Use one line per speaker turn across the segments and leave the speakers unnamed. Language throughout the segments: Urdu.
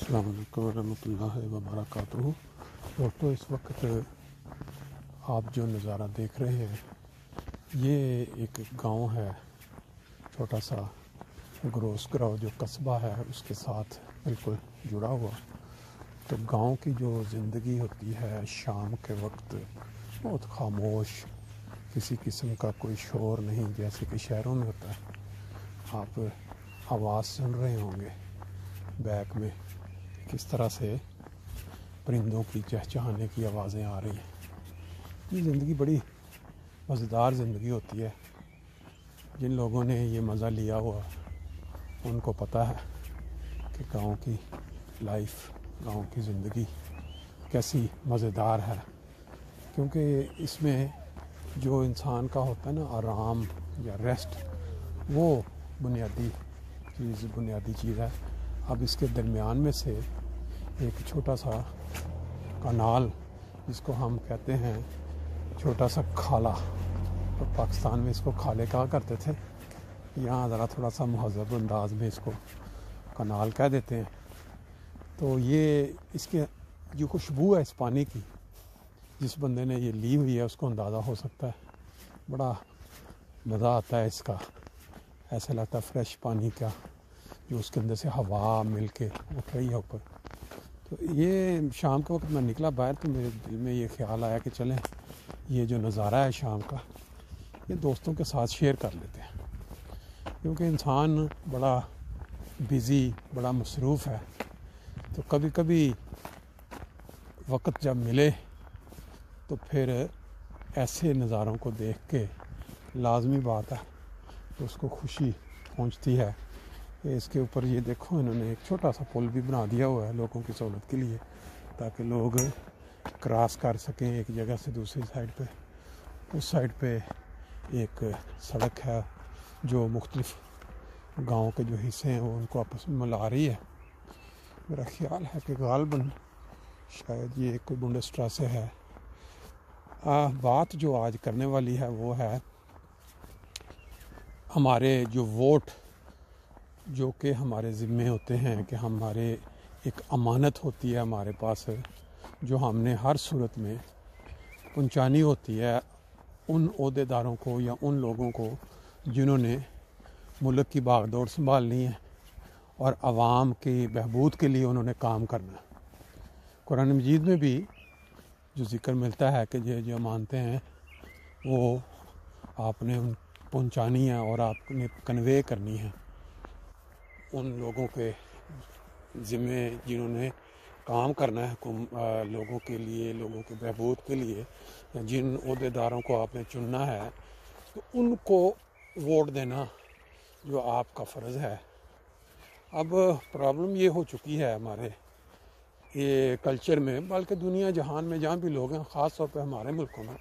السلام علیکم ورحمۃ اللہ وبرکاتہ۔ دوستو، اس وقت آپ جو نظارہ دیکھ رہے ہیں یہ ایک گاؤں ہے، چھوٹا سا گروس گراؤ جو قصبہ ہے اس کے ساتھ بالکل جڑا ہوا۔ تو گاؤں کی جو زندگی ہوتی ہے شام کے وقت بہت خاموش، کسی قسم کا کوئی شور نہیں جیسے کہ شہروں میں ہوتا ہے۔ آپ آواز سن رہے ہوں گے بیک میں، کس طرح سے پرندوں کی چہچہانے کی آوازیں آ رہی ہیں۔ یہ زندگی بڑی مزیدار زندگی ہوتی ہے۔ جن لوگوں نے یہ مزہ لیا ہوا ان کو پتہ ہے کہ گاؤں کی لائف، گاؤں کی زندگی کیسی مزیدار ہے، کیونکہ اس میں جو انسان کا ہوتا ہے نا آرام یا ریسٹ، وہ بنیادی چیز ہے۔ اب اس کے درمیان میں سے ایک چھوٹا سا کنال، جس کو ہم کہتے ہیں چھوٹا سا کھالا، تو پاکستان میں اس کو کھالے کہا کرتے تھے، یہاں ذرا تھوڑا سا مہذب انداز میں اس کو کنال کہہ دیتے ہیں۔ تو یہ اس کے جو خوشبو ہے اس پانی کی، جس بندے نے یہ لی ہوئی ہے اس کو اندازہ ہو سکتا ہے۔ بڑا مزہ آتا ہے اس کا، ایسا لگتا ہے فریش پانی کا، جو اس کے اندر سے ہوا مل کے اٹھ رہی ہے اوپر۔ تو یہ شام کے وقت میں نکلا باہر تو میرے دل میں یہ خیال آیا کہ چلیں یہ جو نظارہ ہے شام کا، یہ دوستوں کے ساتھ شیئر کر لیتے ہیں، کیونکہ انسان بڑا بیزی، بڑا مصروف ہے۔ تو کبھی کبھی وقت جب ملے تو پھر ایسے نظاروں کو دیکھ کے لازمی بات ہے تو اس کو خوشی پہنچتی ہے۔ اس کے اوپر یہ دیکھو، انہوں نے ایک چھوٹا سا پل بھی بنا دیا ہوا ہے لوگوں کی سہولت کے لیے، تاکہ لوگ کراس کر سکیں ایک جگہ سے دوسری سائڈ پہ۔ اس سائڈ پہ ایک سڑک ہے جو مختلف گاؤں کے جو حصے ہیں وہ ان کو آپس میں ملا رہی ہے۔ میرا خیال ہے کہ غالباً شاید یہ کوئی بنڈسٹرا سے ہے۔ بات جو آج کرنے والی ہے وہ ہے ہمارے جو ووٹ، جو کہ ہمارے ذمے ہوتے ہیں، کہ ہمارے ایک امانت ہوتی ہے ہمارے پاس، جو ہم نے ہر صورت میں پہنچانی ہوتی ہے ان عہدے داروں کو یا ان لوگوں کو جنہوں نے ملک کی باغ دوڑ سنبھالنی ہے اور عوام کی بہبود کے لیے انہوں نے کام کرنا ہے۔ قرآن مجید میں بھی جو ذکر ملتا ہے کہ یہ جو امانتیں ہیں وہ آپ نے پہنچانی ہے اور آپ نے کنوے کرنی ہے ان لوگوں کے ذمے جنہوں نے کام کرنا ہے لوگوں کے لیے، لوگوں کے بہبود کے لیے۔ جن عہدے داروں کو آپ نے چننا ہے تو ان کو ووٹ دینا جو آپ کا فرض ہے۔ اب پرابلم یہ ہو چکی ہے ہمارے یہ کلچر میں، بلکہ دنیا جہان میں جہاں بھی لوگ ہیں، خاص طور پہ ہمارے ملکوں میں،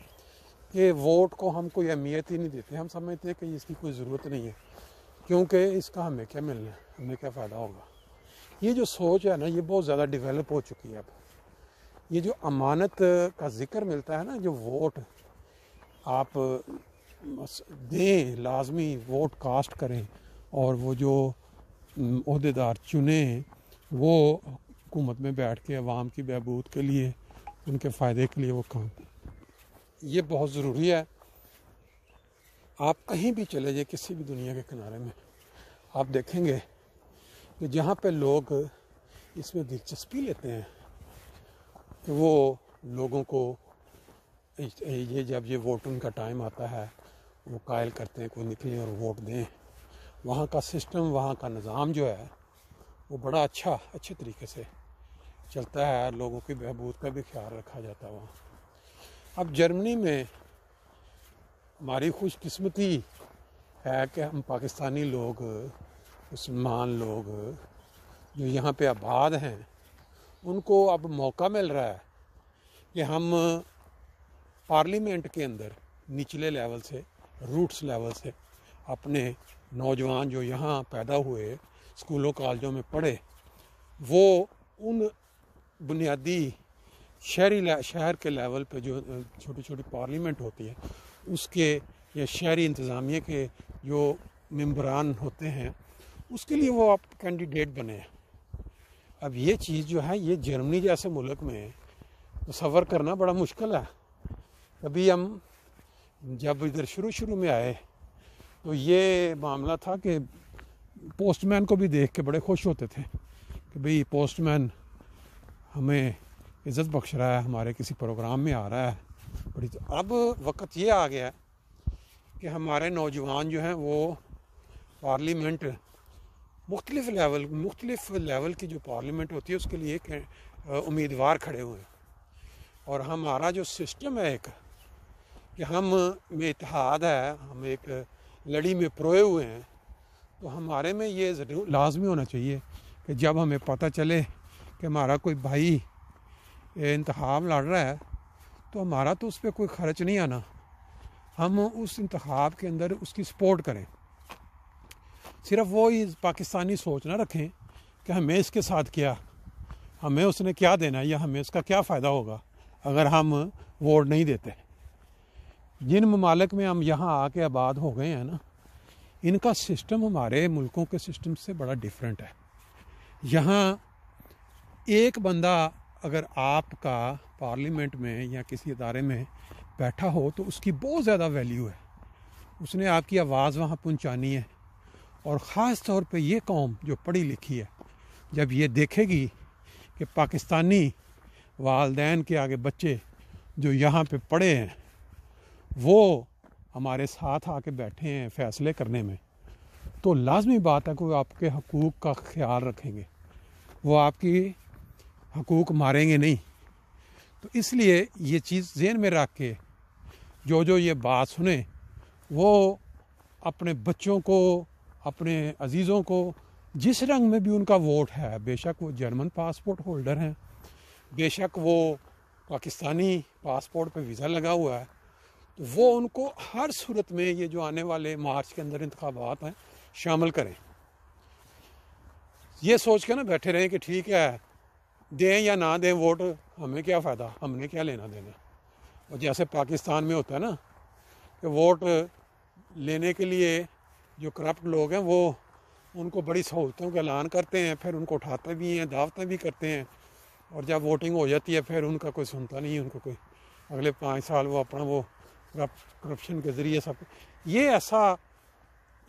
کہ ووٹ کو ہم کوئی اہمیت ہی نہیں دیتے۔ ہم سمجھتے ہیں کہ اس کی کوئی ضرورت نہیں ہے، کیونکہ اس کا ہمیں کیا ملنا ہے، ہمیں کیا فائدہ ہوگا۔ یہ جو سوچ ہے نا یہ بہت زیادہ ڈیولپ ہو چکی ہے۔ اب یہ جو امانت کا ذکر ملتا ہے نا، جو ووٹ آپ دیں، لازمی ووٹ کاسٹ کریں، اور وہ جو عہدے دار چنیں وہ حکومت میں بیٹھ کے عوام کی بہبود کے لیے، ان کے فائدے کے لیے وہ کام، یہ بہت ضروری ہے۔ آپ کہیں بھی چلے جائیں، کسی بھی دنیا کے کنارے میں، آپ دیکھیں گے کہ جہاں پہ لوگ اس میں دلچسپی لیتے ہیں کہ وہ لوگوں کو یہ جب یہ ووٹنگ کا ٹائم آتا ہے وہ قائل کرتے ہیں کوئی نکلیں اور ووٹ دیں۔ وہاں کا سسٹم، وہاں کا نظام جو ہے وہ بڑا اچھے طریقے سے چلتا ہے، لوگوں کی بہبود کا بھی خیال رکھا جاتا ہے وہاں۔ اب جرمنی میں ہماری خوش قسمتی ہے کہ ہم پاکستانی لوگ، مسلمان لوگ جو یہاں پہ آباد ہیں، ان کو اب موقع مل رہا ہے کہ ہم پارلیمنٹ کے اندر نچلے لیول سے، روٹس لیول سے، اپنے نوجوان جو یہاں پیدا ہوئے، اسکولوں کالجوں میں پڑھے، وہ ان بنیادی شہر کے لیول پہ جو چھوٹی چھوٹی پارلیمنٹ ہوتی ہے اس کے، یا شہری انتظامیہ کے جو ممبران ہوتے ہیں، اس کے لیے وہ آپ کینڈیڈیٹ بنے ہیں۔ اب یہ چیز جو ہے یہ جرمنی جیسے ملک میں تصور کرنا بڑا مشکل ہے. کبھی ہم جب ادھر شروع میں آئے تو یہ معاملہ تھا کہ پوسٹ مین کو بھی دیکھ کے بڑے خوش ہوتے تھے کہ بھئی پوسٹ مین ہمیں عزت بخش رہا ہے, ہمارے کسی پروگرام میں آ رہا ہے. اب وقت یہ آ گیا ہے کہ ہمارے نوجوان جو ہیں وہ پارلیمنٹ مختلف لیول کی جو پارلیمنٹ ہوتی ہے اس کے لیے ایک امیدوار کھڑے ہوئے ہیں. اور ہمارا جو سسٹم ہے ایک کہ ہم میں اتحاد ہے, ہم ایک لڑی میں پروئے ہوئے ہیں, تو ہمارے میں یہ ضرور لازمی ہونا چاہیے کہ جب ہمیں پتہ چلے کہ ہمارا کوئی بھائی انتخاب لڑ رہا ہے تو ہمارا تو اس پہ کوئی خرچ نہیں آنا, ہم اس انتخاب کے اندر اس کی سپورٹ کریں. صرف وہ پاکستانی سوچ نہ رکھیں کہ ہمیں اس کے ساتھ کیا, ہمیں اس نے کیا دینا یا ہمیں اس کا کیا فائدہ ہوگا اگر ہم ووٹ نہیں دیتے. جن ممالک میں ہم یہاں آ کے آباد ہو گئے ہیں نا, ان کا سسٹم ہمارے ملکوں کے سسٹم سے بڑا ڈیفرنٹ ہے. یہاں ایک بندہ اگر آپ کا پارلیمنٹ میں یا کسی ادارے میں بیٹھا ہو تو اس کی بہت زیادہ ویلیو ہے, اس نے آپ کی آواز وہاں پہنچانی ہے. اور خاص طور پہ یہ قوم جو پڑھی لکھی ہے جب یہ دیکھے گی کہ پاکستانی والدین کے آگے بچے جو یہاں پہ پڑھے ہیں وہ ہمارے ساتھ آ کے بیٹھے ہیں فیصلے کرنے میں, تو لازمی بات ہے کہ وہ آپ کے حقوق کا خیال رکھیں گے, وہ آپ کی حقوق ماریں گے نہیں. تو اس لیے یہ چیز ذہن میں رکھ کے جو یہ بات سنیں وہ اپنے بچوں کو, اپنے عزیزوں کو, جس رنگ میں بھی ان کا ووٹ ہے, بے شک وہ جرمن پاسپورٹ ہولڈر ہیں, بے شک وہ پاکستانی پاسپورٹ پہ ویزا لگا ہوا ہے, تو وہ ان کو ہر صورت میں یہ جو آنے والے مارچ کے اندر انتخابات ہیں شامل کریں. یہ سوچ کے نہ بیٹھے رہیں کہ ٹھیک ہے دیں یا نہ دیں ووٹ, ہمیں کیا فائدہ, ہم نے کیا لینا دینا. اور جیسے پاکستان میں ہوتا ہے نا کہ ووٹ لینے کے لیے جو کرپٹ لوگ ہیں وہ ان کو بڑی سہولتوں کا اعلان کرتے ہیں, پھر ان کو اٹھاتے بھی ہیں, دعوتیں بھی کرتے ہیں, اور جب ووٹنگ ہو جاتی ہے پھر ان کا کوئی سنتا نہیں ہے, ان کو کوئی اگلے 5 سال وہ اپنا وہ کرپشن کے ذریعے سب.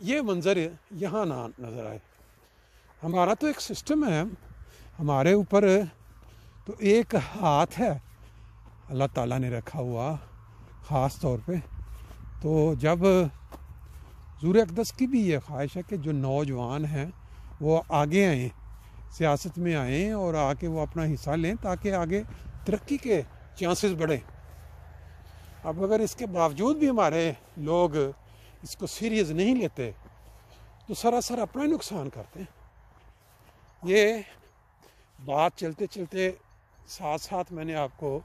یہ منظر یہاں نہ نظر آئے. ہمارا تو ایک سسٹم ہے, ہمارے اوپر تو ایک ہاتھ ہے اللہ تعالیٰ نے رکھا ہوا خاص طور پہ. تو جب حضور اقدس کی بھی یہ خواہش ہے کہ جو نوجوان ہیں وہ آگے آئیں, سیاست میں آئیں اور آ کے وہ اپنا حصہ لیں تاکہ آگے ترقی کے چانسز بڑھیں. اب اگر اس کے باوجود بھی ہمارے لوگ اس کو سیریس نہیں لیتے تو سراسر اپنا ہی نقصان کرتے ہیں. یہ بات چلتے چلتے ساتھ ساتھ میں نے آپ کو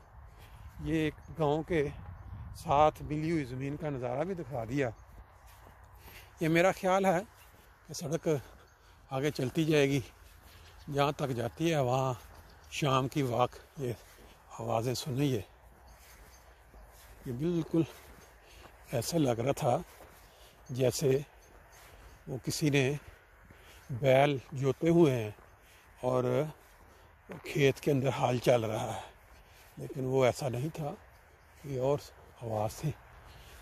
یہ ایک گاؤں کے ساتھ ملی ہوئی زمین کا نظارہ بھی دکھا دیا. یہ میرا خیال ہے کہ سڑک آگے چلتی جائے گی, جہاں تک جاتی ہے وہاں شام کی واک یہ آوازیں سنیے. یہ بالکل ایسا لگ رہا تھا جیسے وہ کسی نے بیل جوتے ہوئے ہیں اور کھیت کے اندر حال چل رہا ہے, لیکن وہ ایسا نہیں تھا, یہ اور آواز تھی.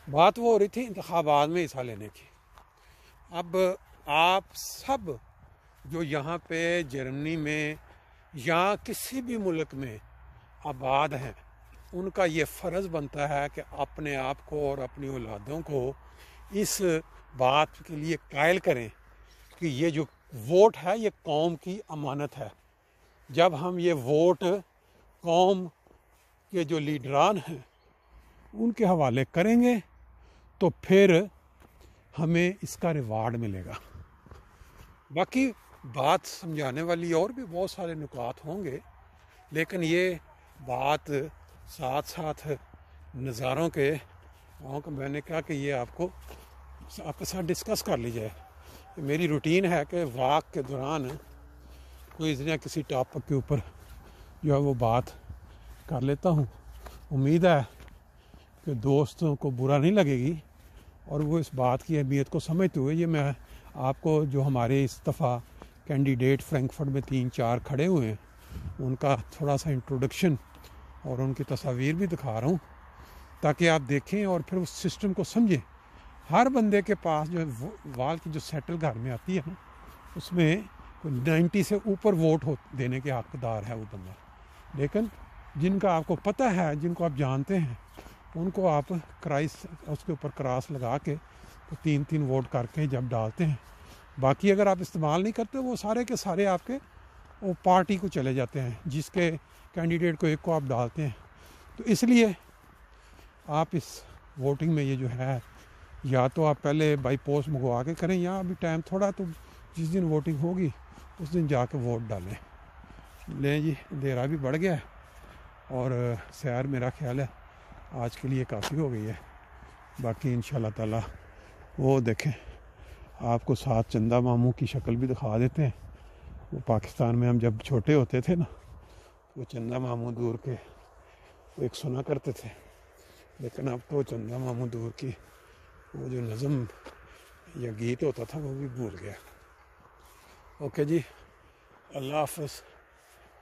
بات وہ ہو رہی تھی انتخابات میں حصہ لینے کی. اب آپ سب جو یہاں پہ جرمنی میں یا کسی بھی ملک میں آباد ہیں ان کا یہ فرض بنتا ہے کہ اپنے آپ کو اور اپنی اولادوں کو اس بات کے لیے قائل کریں کہ یہ جو ووٹ ہے یہ قوم کی امانت ہے. جب ہم یہ ووٹ قوم کے جو لیڈران ہیں ان کے حوالے کریں گے تو پھر ہمیں اس کا ریوارڈ ملے گا. باقی بات سمجھانے والی اور بھی بہت سارے نکات ہوں گے, لیکن یہ بات ساتھ ساتھ نظاروں کے میں نے کہا کہ یہ آپ کے ساتھ ڈسکس کر لی جائے. میری روٹین ہے کہ واک کے دوران کوئی کسی ٹاپک کے اوپر جو ہے وہ بات کر لیتا ہوں. امید ہے کہ دوستوں کو برا نہیں لگے گی اور وہ اس بات کی اہمیت کو سمجھتے ہوئے یہ میں آپ کو جو ہمارے اس دفعہ کینڈیڈیٹ فرینکفرٹ میں 3-4 کھڑے ہوئے ہیں، ان کا تھوڑا سا انٹروڈکشن اور ان کی تصاویر بھی دکھا رہا ہوں تاکہ آپ دیکھیں اور پھر اس سسٹم کو سمجھیں۔ ہر بندے کے پاس جو وال کی جو سیٹل گھر میں آتی ہے نا، اس میں 90 سے اوپر ووٹ دینے کے حقدار ہے وہ بندہ، لیکن جن کا آپ کو پتہ ہے، جن کو آپ جانتے ہیں، ان کو آپ اس کے اوپر کراس لگا کے تو 3 ووٹ کر کے جب ڈالتے ہیں، باقی اگر آپ استعمال نہیں کرتے وہ سارے کے سارے آپ کے وہ پارٹی کو چلے جاتے ہیں، جس کے کینڈیڈیٹ کو ایک کو آپ ڈالتے ہیں۔ تو اس لیے آپ اس ووٹنگ میں یہ جو ہے، یا تو آپ پہلے بائی پوسٹ منگوا کے کریں، یا ابھی ٹائم تھوڑا، تو جس دن ووٹنگ ہوگی اس دن جا کے ووٹ ڈالیں۔ لیں جی، اندھیرا بھی بڑھ گیا ہے اور سیر میرا خیال ہے آج کے لیے کافی ہو گئی ہے، باقی انشاءاللہ تعالی وہ دیکھیں آپ کو ساتھ چندہ ماموں کی شکل بھی دکھا دیتے ہیں۔ وہ پاکستان میں ہم جب چھوٹے ہوتے تھے نا، وہ چندہ ماموں دور کے ایک سنا کرتے تھے، لیکن اب تو چندہ ماموں دور کی وہ جو نظم یا گیت ہوتا تھا وہ بھی بھول گیا۔ اوکے جی، اللہ حافظ۔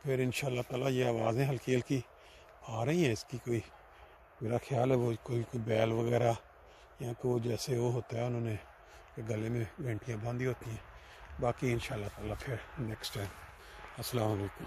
پھر انشاءاللہ تعالی یہ آوازیں ہلکی ہلکی آ رہی ہیں اس کی، کوئی میرا خیال ہے وہ کوئی بیل وغیرہ یا کوئی جیسے وہ ہوتا ہے، انہوں نے گلے میں گھنٹیاں باندھی ہوتی ہیں۔ باقی انشاءاللہ تعالی پھر نیکسٹ ٹائم۔ السلام علیکم۔